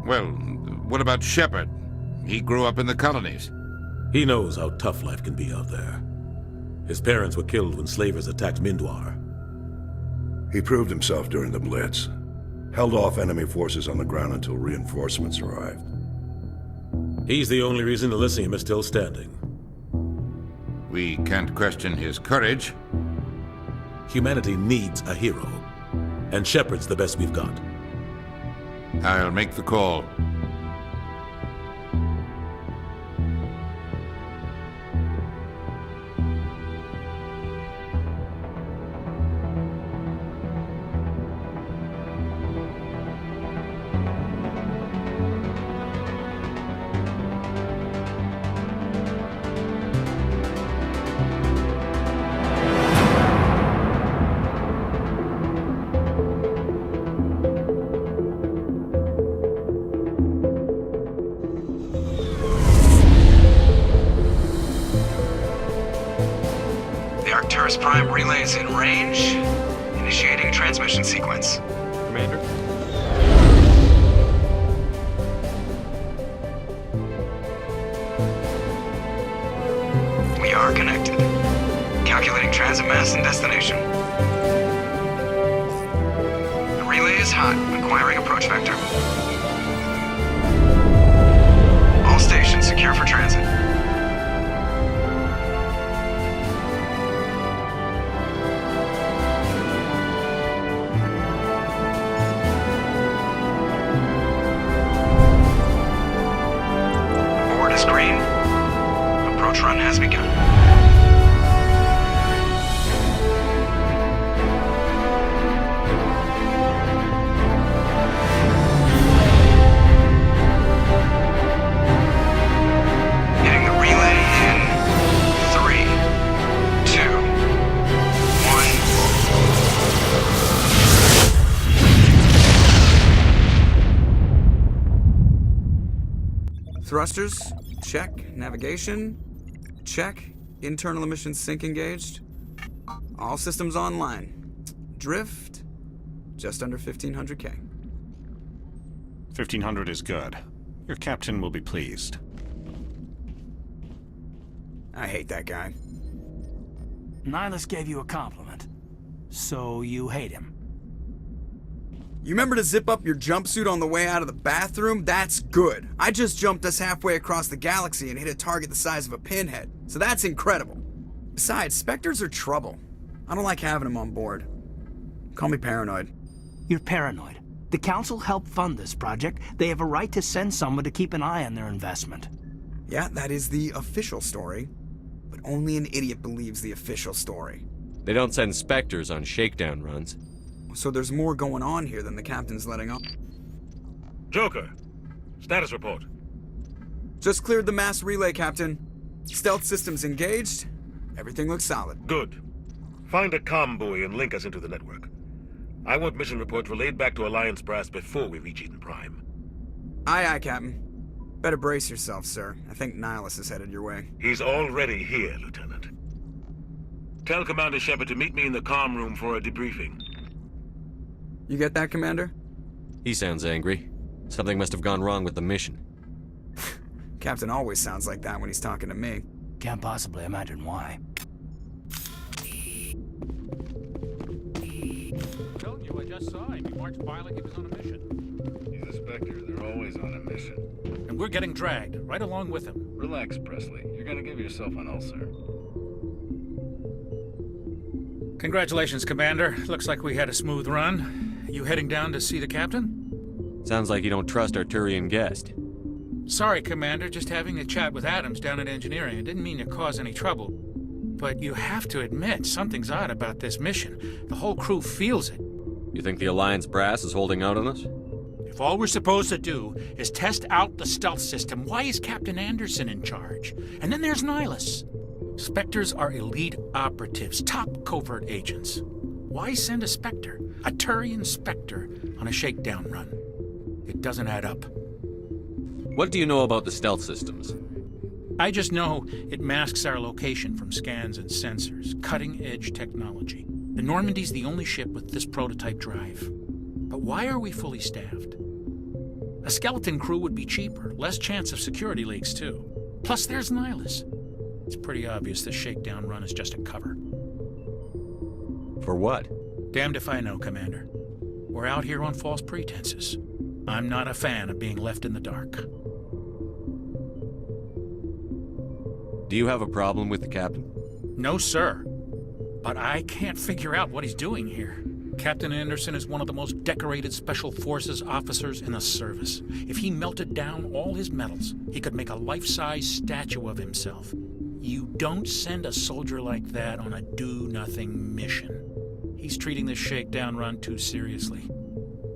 Well, what about Shepard? He grew up in the colonies. He knows how tough life can be out there. His parents were killed when slavers attacked Mindwar. He proved himself during the Blitz. Held off enemy forces on the ground until reinforcements arrived. He's the only reason Elysium is still standing. We can't question his courage. Humanity needs a hero, and Shepard's the best we've got. I'll make the call. Prime relay is in range. Initiating transmission sequence. Commander? We are connected. Calculating transit mass and destination. The relay is hot. Acquiring approach vector. All stations secure for transit. Run has begun. Hitting the relay in 3, 2, 1. Thrusters, check. Navigation, check. Internal emission sync engaged. All systems online. Drift, just under 1,500K. 1,500 is good. Your captain will be pleased. I hate that guy. Nihilus gave you a compliment. So you hate him. You remember to zip up your jumpsuit on the way out of the bathroom? That's good. I just jumped us halfway across the galaxy and hit a target the size of a pinhead. So that's incredible. Besides, Spectres are trouble. I don't like having them on board. Call me paranoid. You're paranoid. The Council helped fund this project. They have a right to send someone to keep an eye on their investment. Yeah, that is the official story. But only an idiot believes the official story. They don't send Spectres on shakedown runs. So there's more going on here than the captain's letting on. Joker, status report. Just cleared the mass relay, Captain. Stealth systems engaged. Everything looks solid. Good. Find a comm buoy and link us into the network. I want mission reports relayed back to Alliance Brass before we reach Eden Prime. Aye, aye, Captain. Better brace yourself, sir. I think Nihilus is headed your way. He's already here, Lieutenant. Tell Commander Shepard to meet me in the comm room for a debriefing. You get that, Commander? He sounds angry. Something must have gone wrong with the mission. Captain always sounds like that when he's talking to me. Can't possibly imagine why. Told you, I just saw him. He marched by like he was on a mission. He's a Spectre. They're always on a mission. And we're getting dragged, right along with him. Relax, Presley. You're gonna give yourself an ulcer. Congratulations, Commander. Looks like we had a smooth run. You heading down to see the captain? Sounds like you don't trust our Turian guest. Sorry, Commander. Just having a chat with Adams down at engineering. I didn't mean to cause any trouble. But you have to admit, something's odd about this mission. The whole crew feels it. You think the Alliance brass is holding out on us? If all we're supposed to do is test out the stealth system, why is Captain Anderson in charge? And then there's Nihilus. Spectres are elite operatives, top covert agents. Why send a Spectre, a Turian Spectre, on a shakedown run? It doesn't add up. What do you know about the stealth systems? I just know it masks our location from scans and sensors, cutting-edge technology. The Normandy's the only ship with this prototype drive. But why are we fully staffed? A skeleton crew would be cheaper, less chance of security leaks, too. Plus, there's Nihilus. It's pretty obvious this shakedown run is just a cover. For what? Damned if I know, Commander. We're out here on false pretenses. I'm not a fan of being left in the dark. Do you have a problem with the captain? No, sir. But I can't figure out what he's doing here. Captain Anderson is one of the most decorated Special Forces officers in the service. If he melted down all his medals, he could make a life-size statue of himself. You don't send a soldier like that on a do-nothing mission. He's treating this shakedown run too seriously.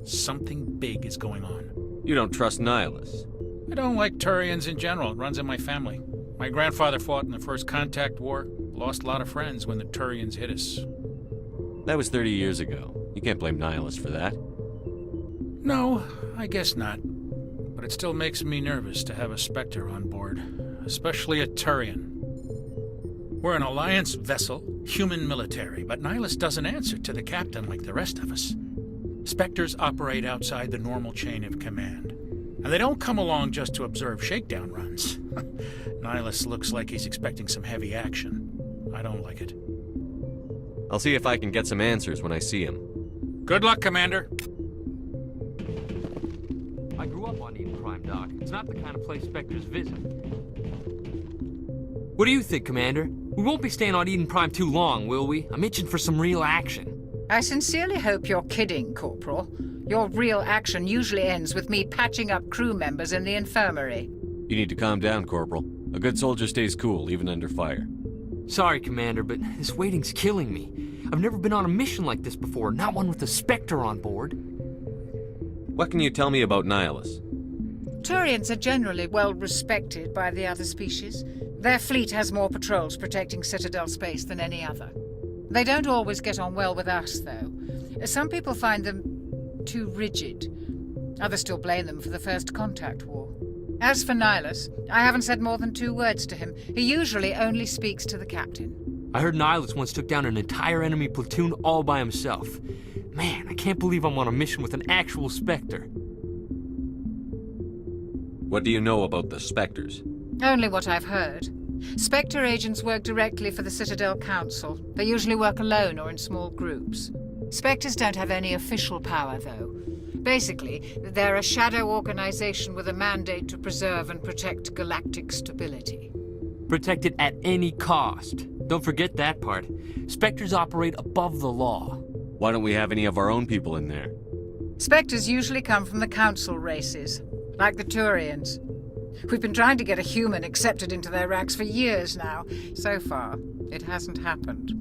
Something big is going on. You don't trust Nihilus? I don't like Turians in general. It runs in my family. My grandfather fought in the First Contact War. Lost a lot of friends when the Turians hit us. That was 30 years ago. You can't blame Nihilus for that. No, I guess not. But it still makes me nervous to have a Spectre on board, especially a Turian. We're an Alliance vessel, human military, but Nihilus doesn't answer to the captain like the rest of us. Spectres operate outside the normal chain of command. And they don't come along just to observe shakedown runs. Nihilus looks like he's expecting some heavy action. I don't like it. I'll see if I can get some answers when I see him. Good luck, Commander. I grew up on Eden Prime, Doc. It's not the kind of place Spectres visit. What do you think, Commander? We won't be staying on Eden Prime too long, will we? I'm itching for some real action. I sincerely hope you're kidding, Corporal. Your real action usually ends with me patching up crew members in the infirmary. You need to calm down, Corporal. A good soldier stays cool, even under fire. Sorry, Commander, but this waiting's killing me. I've never been on a mission like this before, not one with a Spectre on board. What can you tell me about Nihilus? Turians are generally well respected by the other species. Their fleet has more patrols protecting Citadel space than any other. They don't always get on well with us, though. Some people find them too rigid. Others still blame them for the First Contact War. As for Nihilus, I haven't said more than 2 words to him. He usually only speaks to the captain. I heard Nihilus once took down an entire enemy platoon all by himself. Man, I can't believe I'm on a mission with an actual Spectre. What do you know about the Spectres? Only what I've heard. Spectre agents work directly for the Citadel Council. They usually work alone or in small groups. Spectres don't have any official power, though. Basically, they're a shadow organization with a mandate to preserve and protect galactic stability. Protect it at any cost. Don't forget that part. Spectres operate above the law. Why don't we have any of our own people in there? Spectres usually come from the Council races, like the Turians. We've been trying to get a human accepted into their ranks for years now. So far, it hasn't happened.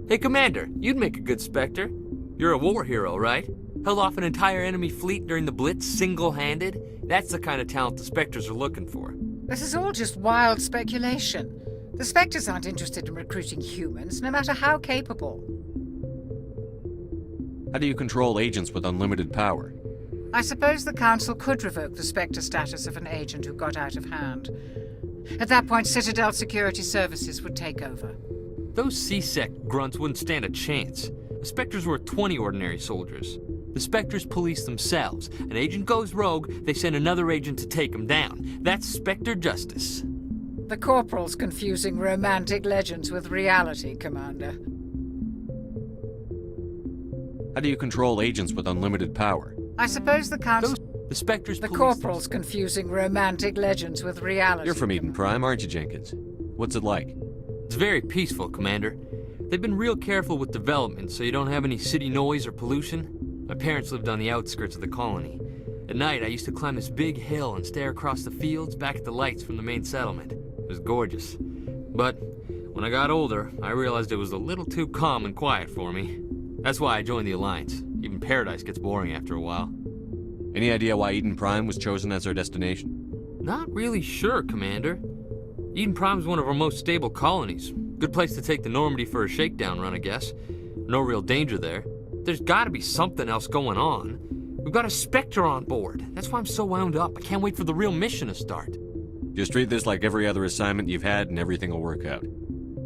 Hey, Commander, you'd make a good Spectre. You're a war hero, right? Held off an entire enemy fleet during the Blitz single-handed? That's the kind of talent the Spectres are looking for. This is all just wild speculation. The Spectres aren't interested in recruiting humans, no matter how capable. How do you control agents with unlimited power? I suppose the Council could revoke the Spectre status of an agent who got out of hand. At that point, Citadel Security Services would take over. Those C-Sec grunts wouldn't stand a chance. The Spectres were 20 ordinary soldiers. The Spectres police themselves. An agent goes rogue, they send another agent to take him down. That's Spectre justice. The Corporal's confusing romantic legends with reality, Commander. How do you control agents with unlimited power? I suppose the Council... The Spectres The police Corporal's confusing romantic legends with reality. You're from Eden Prime, aren't you, Jenkins? What's it like? It's very peaceful, Commander. They've been real careful with development, so you don't have any city noise or pollution. My parents lived on the outskirts of the colony. At night, I used to climb this big hill and stare across the fields back at the lights from the main settlement. It was gorgeous. But when I got older, I realized it was a little too calm and quiet for me. That's why I joined the Alliance. Even Paradise gets boring after a while. Any idea why Eden Prime was chosen as our destination? Not really sure, Commander. Eden Prime's one of our most stable colonies. Good place to take the Normandy for a shakedown run, I guess. No real danger there. There's gotta be something else going on. We've got a Spectre on board. That's why I'm so wound up. I can't wait for the real mission to start. Just treat this like every other assignment you've had and everything will work out.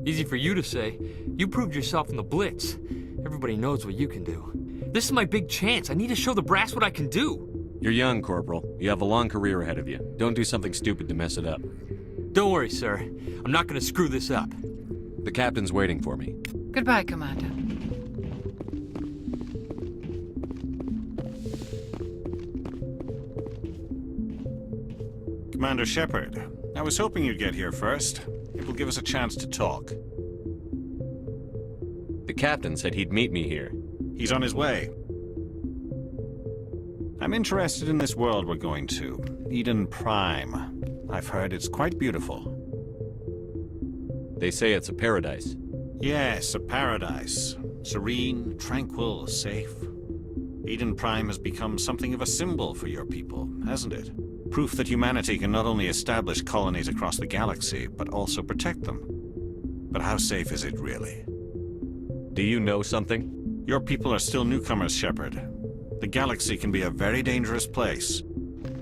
Easy for you to say. You proved yourself in the Blitz. Everybody knows what you can do. This is my big chance. I need to show the brass what I can do. You're young, Corporal. You have a long career ahead of you. Don't do something stupid to mess it up. Don't worry, sir. I'm not gonna screw this up. The captain's waiting for me. Goodbye, Commander. Commander Shepard, I was hoping you'd get here first. It will give us a chance to talk. The captain said he'd meet me here. He's on his way. I'm interested in this world we're going to, Eden Prime. I've heard it's quite beautiful. They say it's a paradise. Yes, a paradise. Serene, tranquil, safe. Eden Prime has become something of a symbol for your people, hasn't it? Proof that humanity can not only establish colonies across the galaxy, but also protect them. But how safe is it really? Do you know something? Your people are still newcomers, Shepard. The galaxy can be a very dangerous place.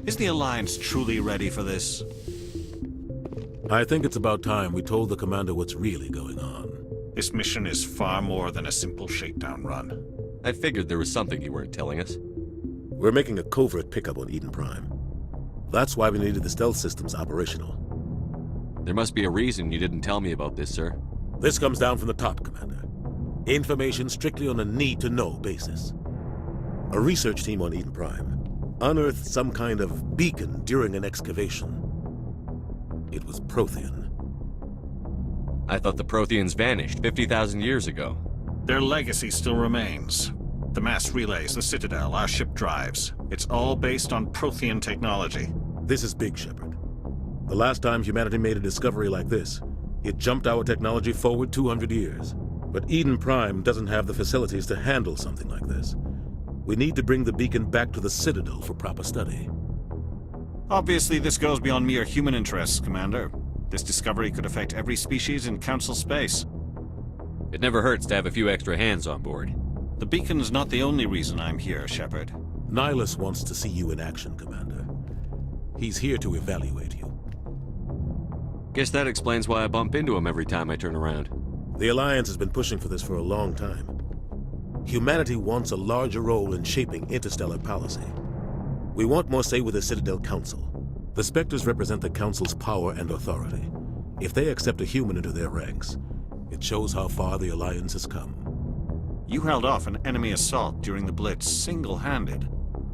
Is the Alliance truly ready for this? I think it's about time we told the Commander what's really going on. This mission is far more than a simple shakedown run. I figured there was something you weren't telling us. We're making a covert pickup on Eden Prime. That's why we needed the stealth systems operational. There must be a reason you didn't tell me about this, sir. This comes down from the top, Commander. Information strictly on a need-to-know basis. A research team on Eden Prime unearthed some kind of beacon during an excavation. It was Prothean. I thought the Protheans vanished 50,000 years ago. Their legacy still remains. The mass relays, the Citadel, our ship drives. It's all based on Prothean technology. This is big, Shepard. The last time humanity made a discovery like this, it jumped our technology forward 200 years. But Eden Prime doesn't have the facilities to handle something like this. We need to bring the beacon back to the Citadel for proper study. Obviously, this goes beyond mere human interests, Commander. This discovery could affect every species in Council space. It never hurts to have a few extra hands on board. The beacon's not the only reason I'm here, Shepard. Nihilus wants to see you in action, Commander. He's here to evaluate you. Guess that explains why I bump into him every time I turn around. The Alliance has been pushing for this for a long time. Humanity wants a larger role in shaping interstellar policy. We want more say with the Citadel Council. The Spectres represent the Council's power and authority. If they accept a human into their ranks, it shows how far the Alliance has come. You held off an enemy assault during the Blitz single-handed.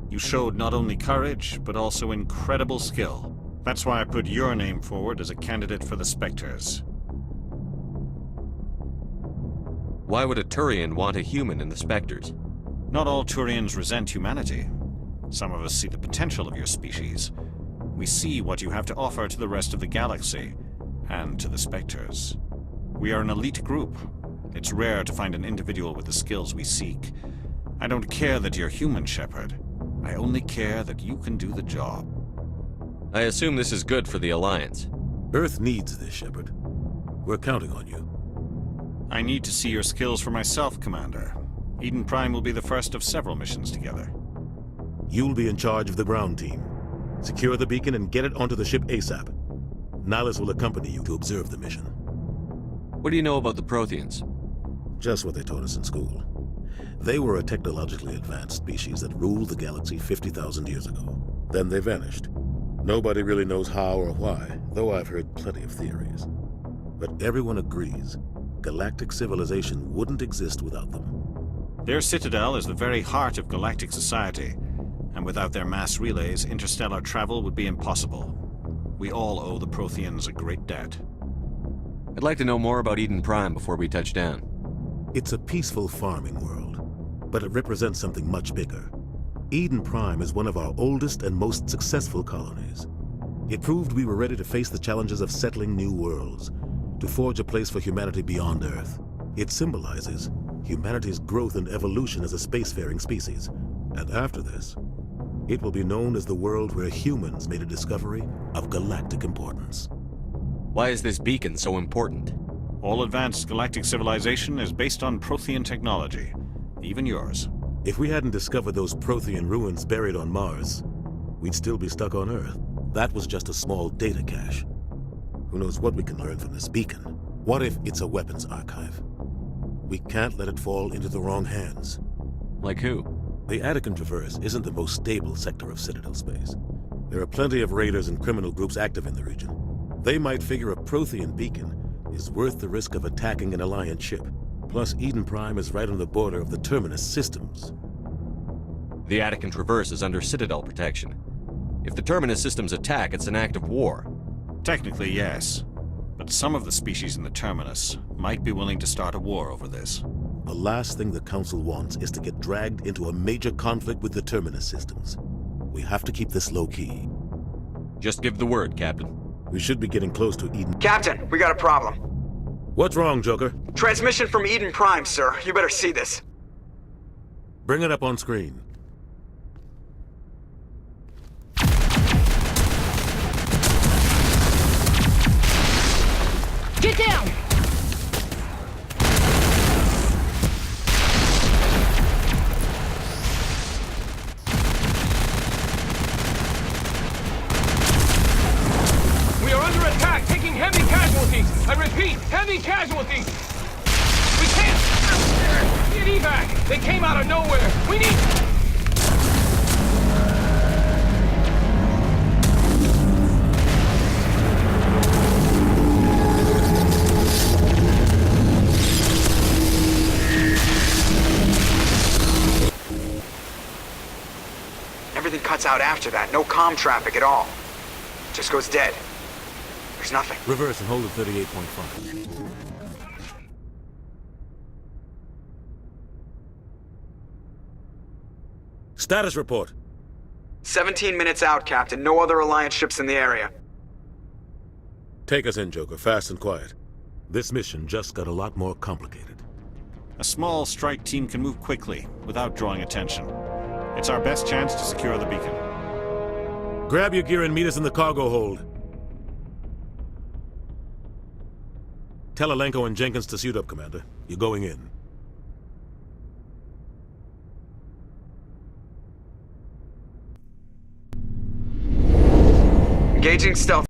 You showed not only courage, but also incredible skill. That's why I put your name forward as a candidate for the Spectres. Why would a Turian want a human in the Spectres? Not all Turians resent humanity. Some of us see the potential of your species. We see what you have to offer to the rest of the galaxy, and to the Spectres. We are an elite group. It's rare to find an individual with the skills we seek. I don't care that you're human, Shepard. I only care that you can do the job. I assume this is good for the Alliance. Earth needs this, Shepard. We're counting on you. I need to see your skills for myself, Commander. Eden Prime will be the first of several missions together. You'll be in charge of the ground team. Secure the beacon and get it onto the ship ASAP. Nihilus will accompany you to observe the mission. What do you know about the Protheans? Just what they taught us in school. They were a technologically advanced species that ruled the galaxy 50,000 years ago. Then they vanished. Nobody really knows how or why, though I've heard plenty of theories. But everyone agrees, galactic civilization wouldn't exist without them. Their citadel is the very heart of galactic society, and without their mass relays, interstellar travel would be impossible. We all owe the Protheans a great debt. I'd like to know more about Eden Prime before we touch down. It's a peaceful farming world, but it represents something much bigger. Eden Prime is one of our oldest and most successful colonies. It proved we were ready to face the challenges of settling new worlds, to forge a place for humanity beyond Earth. It symbolizes humanity's growth and evolution as a spacefaring species. And after this, it will be known as the world where humans made a discovery of galactic importance. Why is this beacon so important? All advanced galactic civilization is based on Prothean technology, even yours. If we hadn't discovered those Prothean ruins buried on Mars, we'd still be stuck on Earth. That was just a small data cache. Who knows what we can learn from this beacon? What if it's a weapons archive? We can't let it fall into the wrong hands. Like who? The Attican Traverse isn't the most stable sector of Citadel space. There are plenty of raiders and criminal groups active in the region. They might figure a Prothean beacon is worth the risk of attacking an Alliance ship. Plus, Eden Prime is right on the border of the Terminus systems. The Attican Traverse is under Citadel protection. If the Terminus systems attack, it's an act of war. Technically, yes. But some of the species in the Terminus might be willing to start a war over this. The last thing the Council wants is to get dragged into a major conflict with the Terminus systems. We have to keep this low-key. Just give the word, Captain. We should be getting close to Eden. Captain, we got a problem. What's wrong, Joker? Transmission from Eden Prime, sir. You better see this. Bring it up on screen. Get down! We are under attack, taking heavy casualties. I repeat, heavy casualties. We can't get evac. They came out of nowhere. We need... Everything cuts out after that. No comm traffic at all. Just goes dead. There's nothing. Reverse and hold at 38.5. Status report. 17 minutes out, Captain. No other Alliance ships in the area. Take us in, Joker, fast and quiet. This mission just got a lot more complicated. A small strike team can move quickly, without drawing attention. It's our best chance to secure the beacon. Grab your gear and meet us in the cargo hold. Tell Alenko and Jenkins to suit up, Commander. You're going in. Engaging stealth